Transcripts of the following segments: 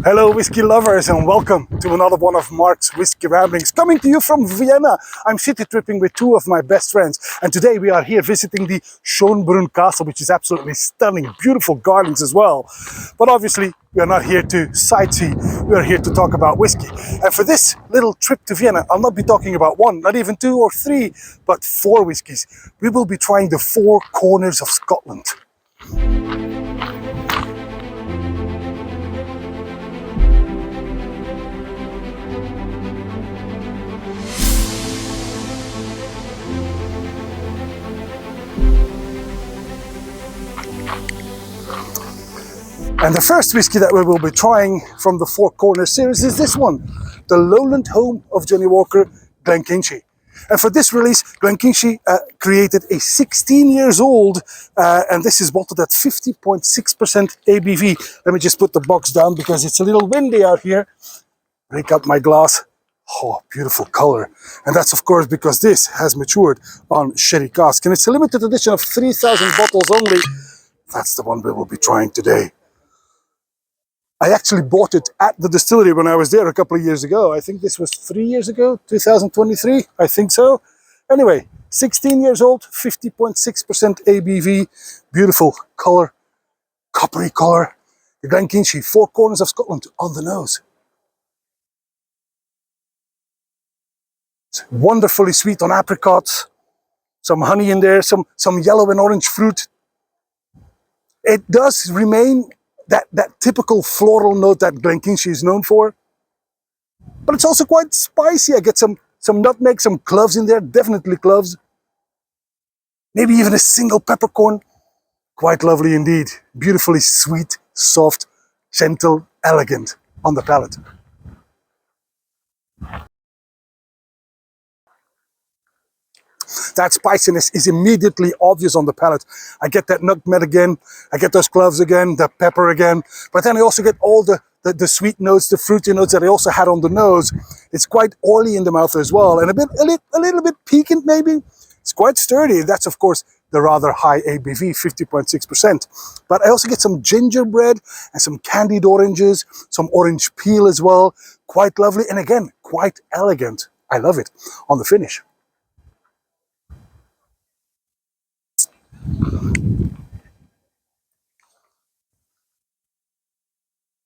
Hello whiskey lovers, and welcome to another one of Mark's Whiskey Ramblings, coming to you from Vienna. I'm city tripping with two of my best friends, and today we are here visiting the Schönbrunn Castle, which is absolutely stunning, beautiful gardens as well. But obviously we are not here to sightsee, we are here to talk about whiskey. And for this little trip to Vienna, I'll not be talking about one, not even two or three, but four whiskies. We will be trying the four corners of Scotland. And the first whiskey that we will be trying from the Four Corners series is this one, the Lowland Home of Johnnie Walker, Glenkinchie. And for this release, Glenkinchie created a 16 years old, and this is bottled at 50.6% ABV. Let me just put the box down because it's a little windy out here. Break up my glass. Oh, beautiful color. And that's of course because this has matured on sherry cask. And it's a limited edition of 3,000 bottles only. That's the one we will be trying today. I actually bought it at the distillery when I was there a couple of years ago. I think this was 3 years ago, 2023, I think so. Anyway, 16 years old, 50.6% ABV, beautiful color, coppery color. The Glenkinchie, Four Corners of Scotland on the nose. It's wonderfully sweet on apricots, some honey in there, some yellow and orange fruit. It does remain that typical floral note that Glenkinchie is known for. But it's also quite spicy. I get some nutmeg, some cloves in there, definitely cloves. Maybe even a single peppercorn. Quite lovely indeed. Beautifully sweet, soft, gentle, elegant on the palate. That spiciness is immediately obvious on the palate. I get that nutmeg again, I get those cloves again, the pepper again, but then I also get all the sweet notes, the fruity notes that I also had on the nose. It's quite oily in the mouth as well, and a little bit piquant maybe. It's quite sturdy. That's of course the rather high ABV, 50.6%. But I also get some gingerbread and some candied oranges, some orange peel as well. Quite lovely, and again, quite elegant. I love it on the finish.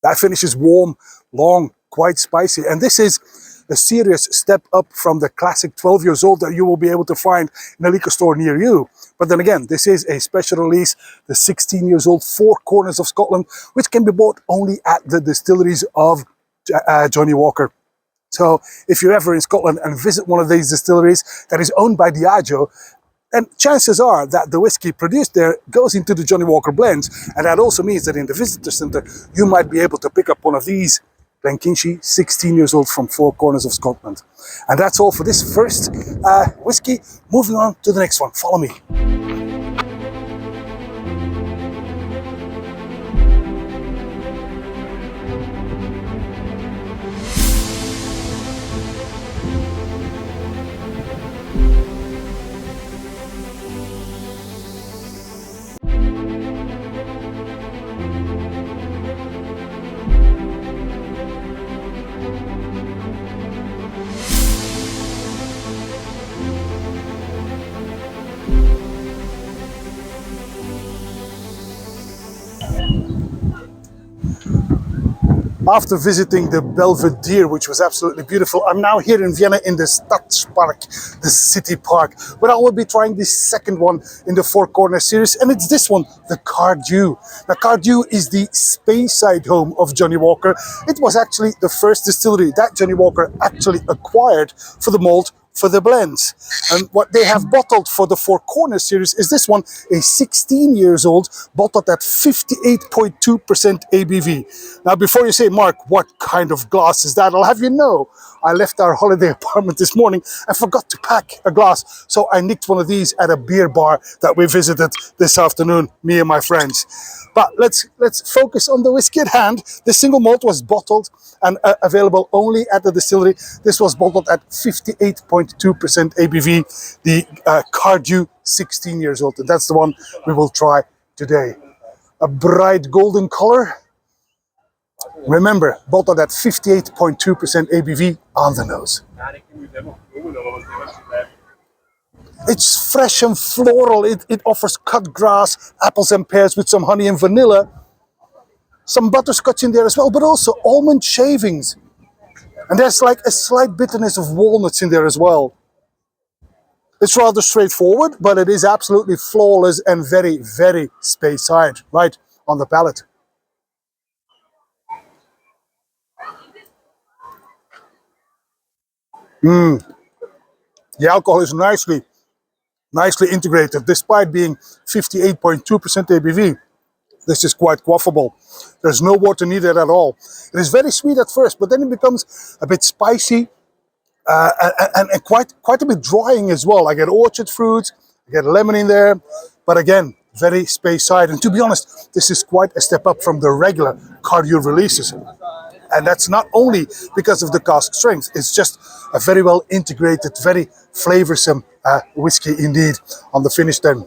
That finish is warm, long, quite spicy. And this is a serious step up from the classic 12 years old that you will be able to find in a liquor store near you. But then again, this is a special release, the 16 years old Four Corners of Scotland, which can be bought only at the distilleries of Johnnie Walker. So if you're ever in Scotland and visit one of these distilleries that is owned by Diageo, and chances are that the whiskey produced there goes into the Johnnie Walker blends, and that also means that in the visitor centre you might be able to pick up one of these Glenkinchie, 16 years old from Four Corners of Scotland. And that's all for this first whiskey. Moving on to the next one. Follow me. After visiting the Belvedere, which was absolutely beautiful, I'm now here in Vienna in the Stadspark, the city park, where I will be trying the second one in the Four Corners series, and it's this one, the Cardhu. Now, Cardhu is the Speyside home of Johnnie Walker. It was actually the first distillery that Johnnie Walker actually acquired for the malt for the blends. And what they have bottled for the Four Corners series is this one, a 16 years old, bottled at 58.2% ABV. Now, before you say, Mark, what kind of glass is that? I'll have you know, I left our holiday apartment this morning and forgot to pack a glass. So I nicked one of these at a beer bar that we visited this afternoon, me and my friends. But let's focus on the whiskey at hand. The single malt was bottled and available only at the distillery. This was bottled at 58.2% ABV. The Cardhu, 16 years old. And that's the one we will try today. A bright golden color. Remember, bottled at 58.2% ABV on the nose. It's fresh and floral. It offers cut grass, apples and pears with some honey and vanilla. Some butterscotch in there as well, but also almond shavings. And there's like a slight bitterness of walnuts in there as well. It's rather straightforward, but it is absolutely flawless and very, very Speyside, right on the palate. The alcohol is nicely integrated, despite being 58.2% ABV. This is quite quaffable. There's no water needed at all. It is very sweet at first, but then it becomes a bit spicy and quite a bit drying as well. I get orchard fruit, I get lemon in there, but again, very Speyside. And to be honest, this is quite a step up from the regular Cardhu releases. And that's not only because of the cask strength, it's just a very well integrated, very flavorsome whiskey indeed on the finish then.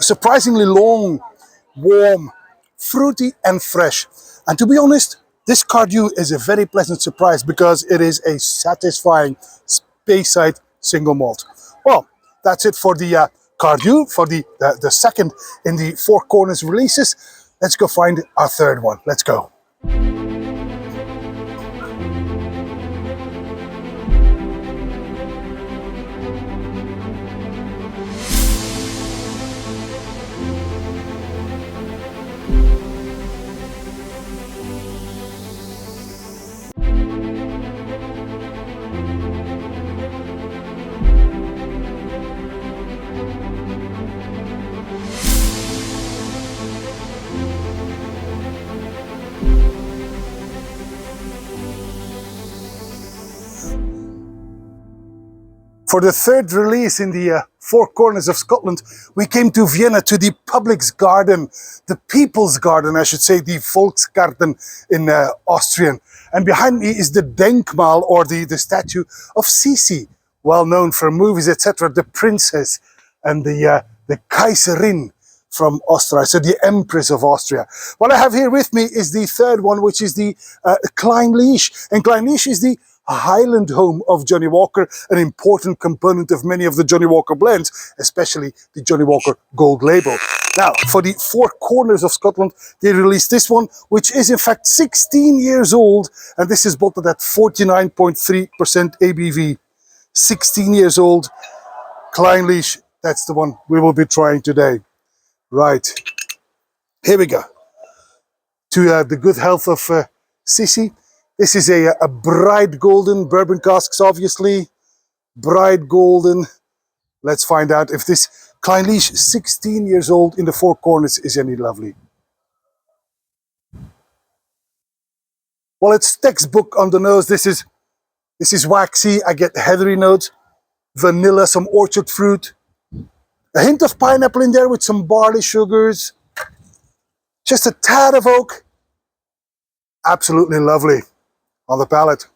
Surprisingly long, warm, fruity and fresh. And to be honest, this Cardhu is a very pleasant surprise because it is a satisfying Speyside single malt. Well, that's it for the Cardhu, for the second in the Four Corners releases. Let's go find our third one. Let's go. For the third release in the Four Corners of Scotland, we came to Vienna, to the public's garden, the people's garden, I should say, the Volksgarten in Austrian. And behind me is the Denkmal, or the statue of Sisi, well known for movies, etc., the princess and the Kaiserin from Austria, so the Empress of Austria. What I have here with me is the third one, which is the Clynelish. And Clynelish is the Highland home of Johnnie Walker, an important component of many of the Johnnie Walker blends, especially the Johnnie Walker Gold label. Now, for the Four Corners of Scotland, they released this one, which is in fact 16 years old, and this is bottled at 49.3% ABV. 16 years old, Clynelish, that's the one we will be trying today. Right, here we go. To the good health of Sissy. This is a bright golden, bourbon casks obviously, bright golden. Let's find out if this Clynelish, 16 years old in the Four Corners, is any lovely. Well, it's textbook on the nose. This is waxy. I get heathery notes, vanilla, some orchard fruit, a hint of pineapple in there with some barley sugars, just a tad of oak. Absolutely lovely on the palate.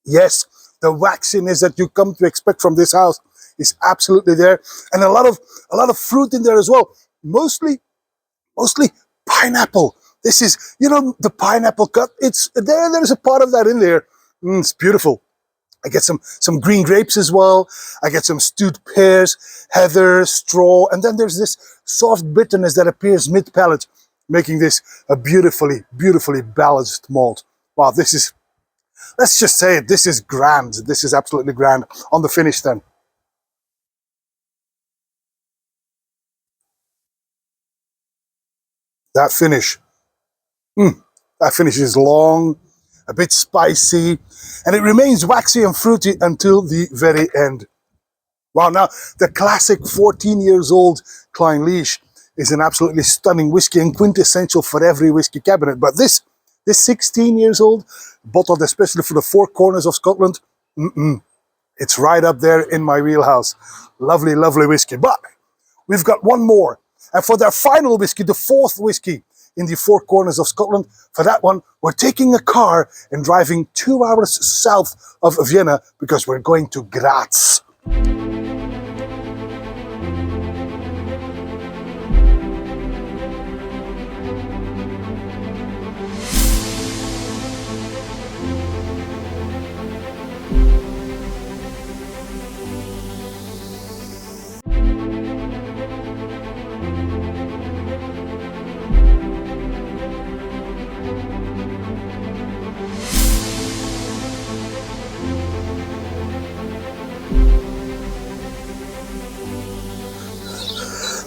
Yes, the waxiness that you come to expect from this house is absolutely there, and a lot of fruit in there as well. Mostly pineapple. This is, you know, the pineapple cut. It's there. There's a part of that in there, It's beautiful. I get some green grapes as well. I get some stewed pears, heather, straw, and then there's this soft bitterness that appears mid-palate, making this a beautifully, beautifully balanced malt. Wow, this is, let's just say it, this is grand. This is absolutely grand. On the finish then. That finish. That finish is long, a bit spicy, and it remains waxy and fruity until the very end. Wow, now the classic 14 years old Clynelish is an absolutely stunning whiskey and quintessential for every whiskey cabinet. But this 16 years old, bottled especially for the four corners of Scotland, it's right up there in my wheelhouse. Lovely, lovely whiskey. But we've got one more. And for their final whiskey, the fourth whiskey in the four corners of Scotland, for that one, we're taking a car and driving 2 hours south of Vienna because we're going to Graz.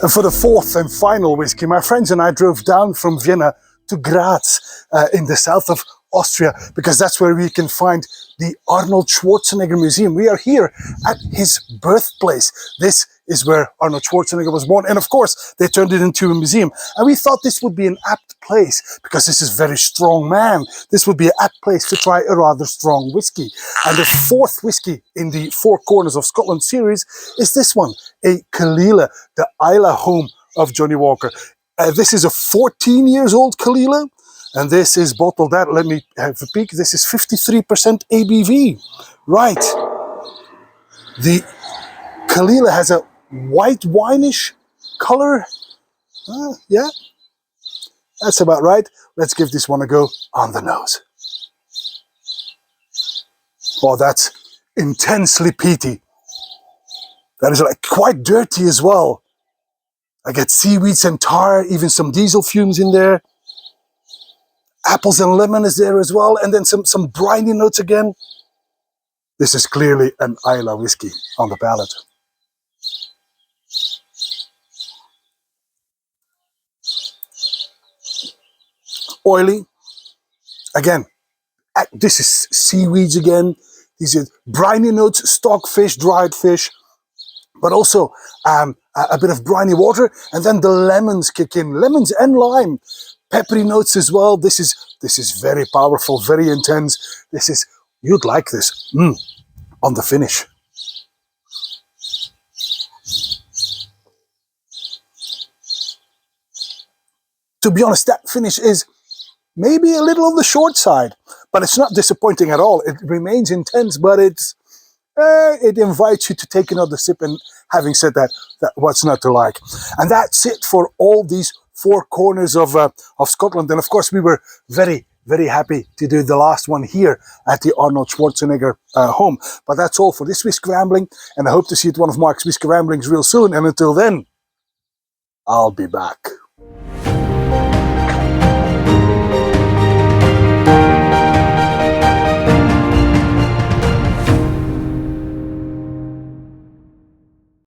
And for the fourth and final whiskey, my friends and I drove down from Vienna to Graz in the south of Austria, because that's where we can find the Arnold Schwarzenegger Museum. We are here at his birthplace. This is where Arnold Schwarzenegger was born. And of course, they turned it into a museum. And we thought this would be an apt place, because this is a very strong man. This would be an apt place to try a rather strong whiskey. And the fourth whiskey in the Four Corners of Scotland series is this one, a Caol Ila, the Islay home of Johnnie Walker. This is a 14 years old Caol Ila. And this is bottled at, let me have a peek, this is 53% ABV. Right. The Caol Ila has a white wineish color. Yeah, that's about right. Let's give this one a go on the nose. Oh, that's intensely peaty. That is like quite dirty as well. I get seaweeds and tar, even some diesel fumes in there. Apples and lemon is there as well, and then some briny notes again. This is clearly an Islay whiskey on the palate. Oily. Again, this is seaweeds again. These are briny notes, stockfish, dried fish, but also a bit of briny water, and then the lemons kick in. Lemons and lime. Peppery notes as well. This is very powerful, very intense. You'd like this on the finish. To be honest, that finish is maybe a little on the short side, but it's not disappointing at all. It remains intense, but it invites you to take another sip. And having said that, what's not to like? And that's it for all these four corners of Scotland. And of course, we were very, very happy to do the last one here at the Arnold Schwarzenegger home. But that's all for this Whisky Rambling, and I hope to see you at one of Mark's Whisky Ramblings real soon. And until then, I'll be back.